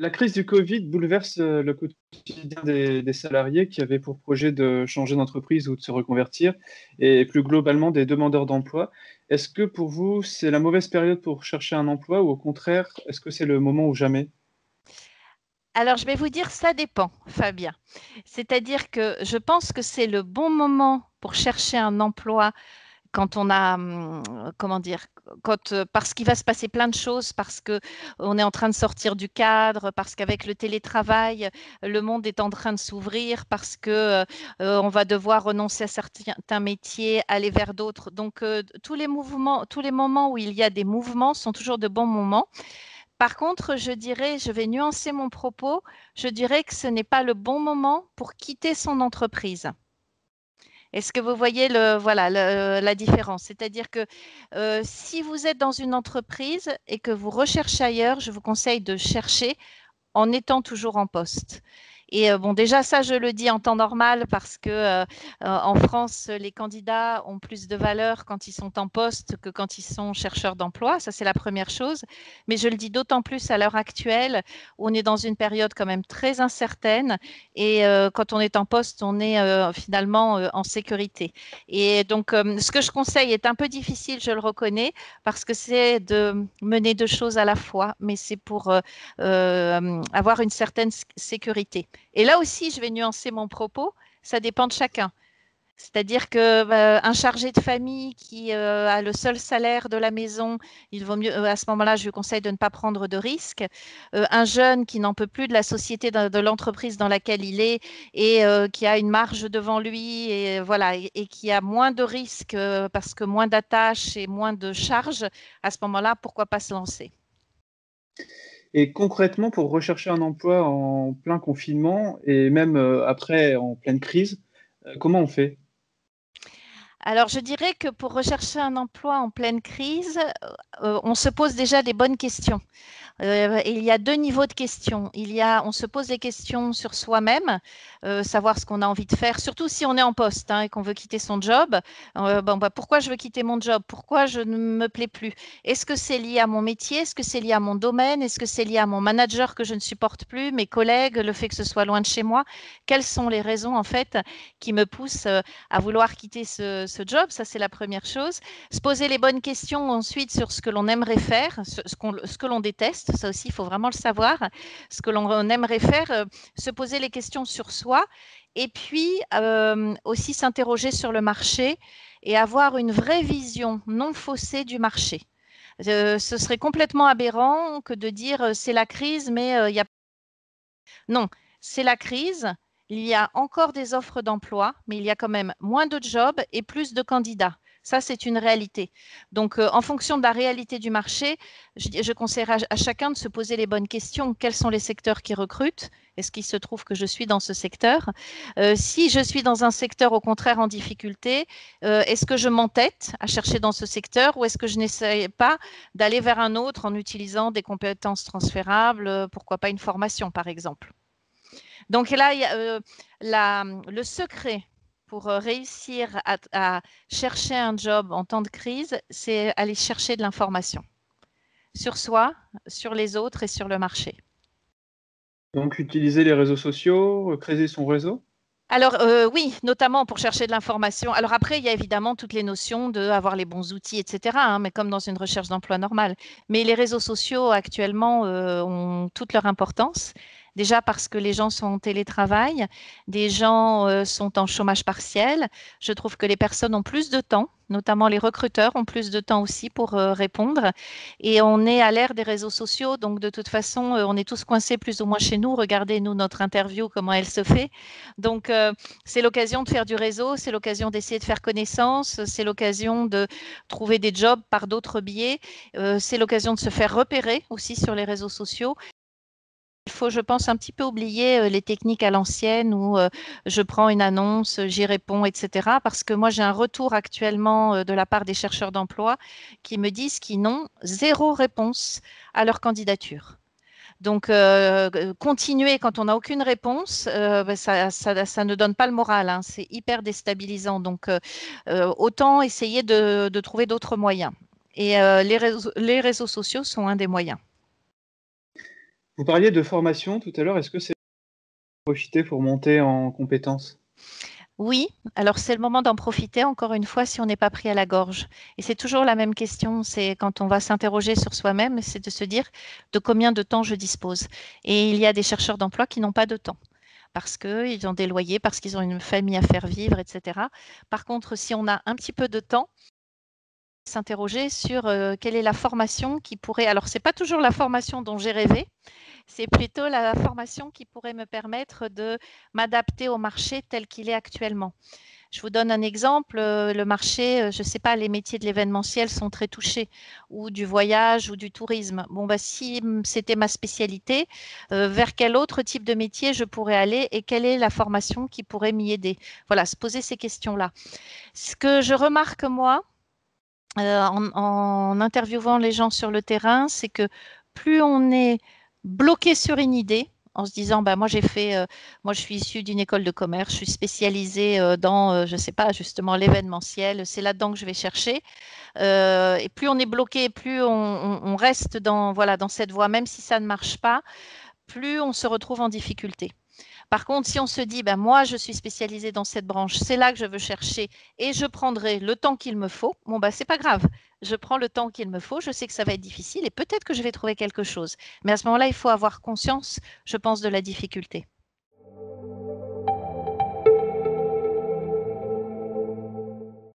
La crise du Covid bouleverse le quotidien des salariés qui avaient pour projet de changer d'entreprise ou de se reconvertir, et plus globalement des demandeurs d'emploi. Est-ce que pour vous, c'est la mauvaise période pour chercher un emploi ou au contraire, est-ce que c'est le moment ou jamais? Alors, je vais vous dire, ça dépend, Fabien. C'est-à-dire que je pense que c'est le bon moment pour chercher un emploi quand on a, comment dire, parce qu'il va se passer plein de choses, parce que on est en train de sortir du cadre, parce qu'avec le télétravail, le monde est en train de s'ouvrir, parce que on va devoir renoncer à certains métiers, aller vers d'autres. Donc, tous les mouvements, tous les moments où il y a des mouvements sont toujours de bons moments. Par contre, je dirais, je vais nuancer mon propos, je dirais que ce n'est pas le bon moment pour quitter son entreprise. Est-ce que vous voyez voilà, la différence? C'est-à-dire que si vous êtes dans une entreprise et que vous recherchez ailleurs, je vous conseille de chercher en étant toujours en poste. Et bon, déjà, ça, je le dis en temps normal parce que en France, les candidats ont plus de valeur quand ils sont en poste que quand ils sont chercheurs d'emploi. Ça, c'est la première chose. Mais je le dis d'autant plus à l'heure actuelle où on est dans une période quand même très incertaine. Et quand on est en poste, on est finalement en sécurité. Et donc, ce que je conseille est un peu difficile, je le reconnais, parce que c'est de mener deux choses à la fois, mais c'est pour avoir une certaine sécurité. Et là aussi, je vais nuancer mon propos, ça dépend de chacun. C'est-à-dire que un chargé de famille qui a le seul salaire de la maison, il vaut mieux à ce moment-là, je lui conseille de ne pas prendre de risques. Un jeune qui n'en peut plus de la société, de l'entreprise dans laquelle il est et qui a une marge devant lui et voilà et qui a moins de risques parce que moins d'attaches et moins de charges, à ce moment-là, pourquoi pas se lancer? Et concrètement, pour rechercher un emploi en plein confinement et même après en pleine crise, comment on fait? Alors, je dirais que pour rechercher un emploi en pleine crise, on se pose déjà des bonnes questions. Il y a deux niveaux de questions. On se pose des questions sur soi-même, savoir ce qu'on a envie de faire, surtout si on est en poste hein, et qu'on veut quitter son job. Bon, bah, pourquoi je veux quitter mon job? Pourquoi je ne me plais plus? Est-ce que c'est lié à mon métier? Est-ce que c'est lié à mon domaine? Est-ce que c'est lié à mon manager que je ne supporte plus, mes collègues, le fait que ce soit loin de chez moi? Quelles sont les raisons en fait qui me poussent à vouloir quitter ce job? Ça, c'est la première chose. Se poser les bonnes questions ensuite sur ce que l'on aimerait faire, ce que l'on déteste, ça aussi, il faut vraiment le savoir, ce que l'on aimerait faire, se poser les questions sur soi et puis aussi s'interroger sur le marché et avoir une vraie vision non faussée du marché. Ce serait complètement aberrant que de dire c'est la crise, mais il y a... Non, c'est la crise. Il y a encore des offres d'emploi, mais il y a quand même moins de jobs et plus de candidats. Ça, c'est une réalité. Donc, en fonction de la réalité du marché, je conseillerais à chacun de se poser les bonnes questions. Quels sont les secteurs qui recrutent? Est-ce qu'il se trouve que je suis dans ce secteur? Si je suis dans un secteur au contraire en difficulté, est-ce que je m'entête à chercher dans ce secteur ou est-ce que je n'essaie pas d'aller vers un autre en utilisant des compétences transférables, pourquoi pas une formation par exemple? Donc là, il y a, le secret pour réussir à chercher un job en temps de crise, c'est aller chercher de l'information sur soi, sur les autres et sur le marché. Donc utiliser les réseaux sociaux, créer son réseau? Alors oui, notamment pour chercher de l'information. Alors après, il y a évidemment toutes les notions d'avoir les bons outils, etc., hein, mais comme dans une recherche d'emploi normale. Mais les réseaux sociaux actuellement ont toute leur importance. Déjà parce que les gens sont en télétravail, des gens sont en chômage partiel. Je trouve que les personnes ont plus de temps, notamment les recruteurs ont plus de temps aussi pour répondre. Et on est à l'ère des réseaux sociaux, donc de toute façon, on est tous coincés plus ou moins chez nous. Regardez, nous, notre interview, comment elle se fait. Donc, c'est l'occasion de faire du réseau, c'est l'occasion d'essayer de faire connaissance, c'est l'occasion de trouver des jobs par d'autres biais, c'est l'occasion de se faire repérer aussi sur les réseaux sociaux. Il faut, je pense, un petit peu oublier les techniques à l'ancienne où je prends une annonce, j'y réponds, etc. Parce que moi, j'ai un retour actuellement de la part des chercheurs d'emploi qui me disent qu'ils n'ont zéro réponse à leur candidature. Donc, continuer quand on n'a aucune réponse, ben, ça ne donne pas le moral, hein, c'est hyper déstabilisant. Donc, autant essayer de trouver d'autres moyens. Et les réseaux sociaux sont un des moyens. Vous parliez de formation tout à l'heure, est-ce que c'est profiter pour monter en compétences? Oui, alors c'est le moment d'en profiter encore une fois si on n'est pas pris à la gorge. Et c'est toujours la même question, c'est quand on va s'interroger sur soi-même, c'est de se dire de combien de temps je dispose. Et il y a des chercheurs d'emploi qui n'ont pas de temps parce qu'ils ont des loyers, parce qu'ils ont une famille à faire vivre, etc. Par contre, si on a un petit peu de temps, s'interroger sur quelle est la formation qui pourrait, alors c'est pas toujours la formation dont j'ai rêvé, c'est plutôt la formation qui pourrait me permettre de m'adapter au marché tel qu'il est actuellement. Je vous donne un exemple, le marché, je ne sais pas, les métiers de l'événementiel sont très touchés, ou du voyage ou du tourisme. Bon, bah, si c'était ma spécialité, vers quel autre type de métier je pourrais aller et quelle est la formation qui pourrait m'y aider? Voilà, se poser ces questions-là. Ce que je remarque, moi, en interviewant les gens sur le terrain, c'est que plus on est bloqué sur une idée, en se disant, bah, moi je suis issue d'une école de commerce, je suis spécialisée dans, je ne sais pas, justement l'événementiel, c'est là-dedans que je vais chercher. Et plus on est bloqué, plus on reste dans, voilà, dans cette voie, même si ça ne marche pas, plus on se retrouve en difficulté. Par contre, si on se dit, ben, moi, je suis spécialisée dans cette branche, c'est là que je veux chercher et je prendrai le temps qu'il me faut, bon, ben, c'est pas grave. Je prends le temps qu'il me faut, je sais que ça va être difficile et peut-être que je vais trouver quelque chose. Mais à ce moment-là, il faut avoir conscience, je pense, de la difficulté.